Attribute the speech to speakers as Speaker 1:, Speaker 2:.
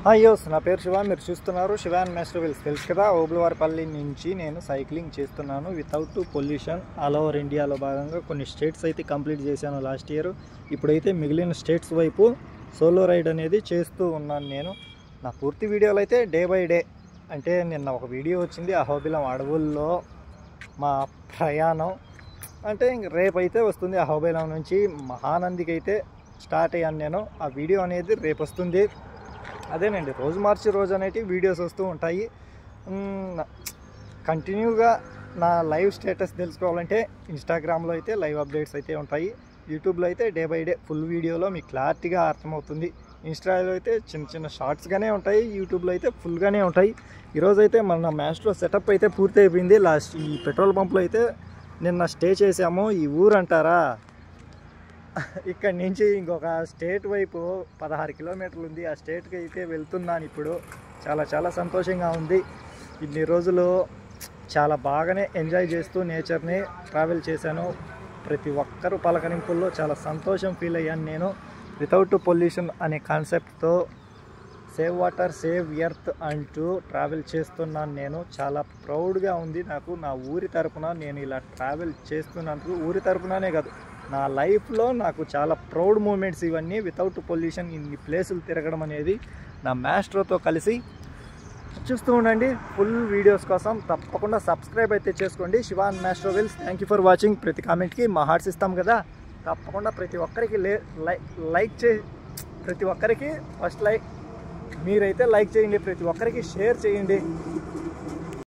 Speaker 1: హాయ్యోస్, నా పేరు శివ. మీరు చూస్తున్నారు శివ అండ్ మాస్టర్ వీల్స్. తెలుసు కదా, ఓబులవారిపల్లి నుంచి నేను సైక్లింగ్ చేస్తున్నాను వితౌట్ పొల్యూషన్. ఆల్ ఓవర్ ఇండియాలో భాగంగా కొన్ని స్టేట్స్ అయితే కంప్లీట్ చేశాను లాస్ట్ ఇయర్. ఇప్పుడైతే మిగిలిన స్టేట్స్ వైపు సోలో రైడ్ అనేది చేస్తూ ఉన్నాను నేను. నా పూర్తి వీడియోలు అయితే డే బై డే, అంటే నిన్న ఒక వీడియో వచ్చింది అహోబిలం అడవుల్లో మా ప్రయాణం, అంటే ఇంక రేపైతే వస్తుంది. అహోబిలం నుంచి మహానందికి అయితే స్టార్ట్ అయ్యాను నేను. ఆ వీడియో అనేది రేపు వస్తుంది. అదేనండి, రోజు మార్చి రోజు అనేవి వీడియోస్ వస్తూ ఉంటాయి. కంటిన్యూగా నా లైవ్ స్టేటస్ తెలుసుకోవాలంటే ఇన్స్టాగ్రామ్లో అయితే లైవ్ అప్డేట్స్ అయితే ఉంటాయి. యూట్యూబ్లో అయితే డే బై డే ఫుల్ వీడియోలో మీకు క్లారిటీగా అర్థమవుతుంది. ఇన్స్టాలో అయితే చిన్న చిన్న షార్ట్స్గానే ఉంటాయి, యూట్యూబ్లో అయితే ఫుల్గానే ఉంటాయి. ఈరోజు అయితే మన మ్యాచ్లో సెటప్ అయితే పూర్తి అయిపోయింది. ఈ పెట్రోల్ పంప్లో అయితే నిన్న స్టే చేసాము. ఈ ఊరు అంటారా, ఇక్కడి నుంచి ఇంకొక స్టేట్ వైపు 16 కిలోమీటర్లు ఉంది. ఆ స్టేట్కి అయితే వెళ్తున్నాను ఇప్పుడు. చాలా సంతోషంగా ఉంది. ఇన్ని రోజులు చాలా బాగానే ఎంజాయ్ చేస్తూ నేచర్ని ట్రావెల్ చేశాను. ప్రతి ఒక్కరూ పలకరింపుల్లో చాలా సంతోషం ఫీల్ అయ్యాను నేను. వితౌట్ పొల్యూషన్ అనే కాన్సెప్ట్తో సేవ్ వాటర్ సేవ్ ఎర్త్ అంటూ ట్రావెల్ చేస్తున్నాను నేను. చాలా ప్రౌడ్గా ఉంది నాకు. నా ఊరి తరపున నేను ఇలా ట్రావెల్ చేస్తున్నందుకు, ఊరి తరపుననే కాదు, నా లైఫ్లో నాకు చాలా ప్రౌడ్ మూమెంట్స్ ఇవన్నీ. వితౌట్ పొల్యూషన్ ఇన్ని ప్లేసులు తిరగడం అనేది నా మాస్టర్తో కలిసి. చూస్తూ ఉండండి ఫుల్ వీడియోస్ కోసం. తప్పకుండా సబ్స్క్రైబ్ అయితే చేసుకోండి Shiva and master wheels. Thank you for watching. ప్రతి కామెంట్కి మా హార్ట్స్ ఇస్తాం కదా, తప్పకుండా ప్రతి ఒక్కరికి లైక్ ప్రతి ఒక్కరికి ఫస్ట్ లైక్ మీరైతే లైక్ చేయండి, ప్రతి ఒక్కరికి షేర్ చేయండి.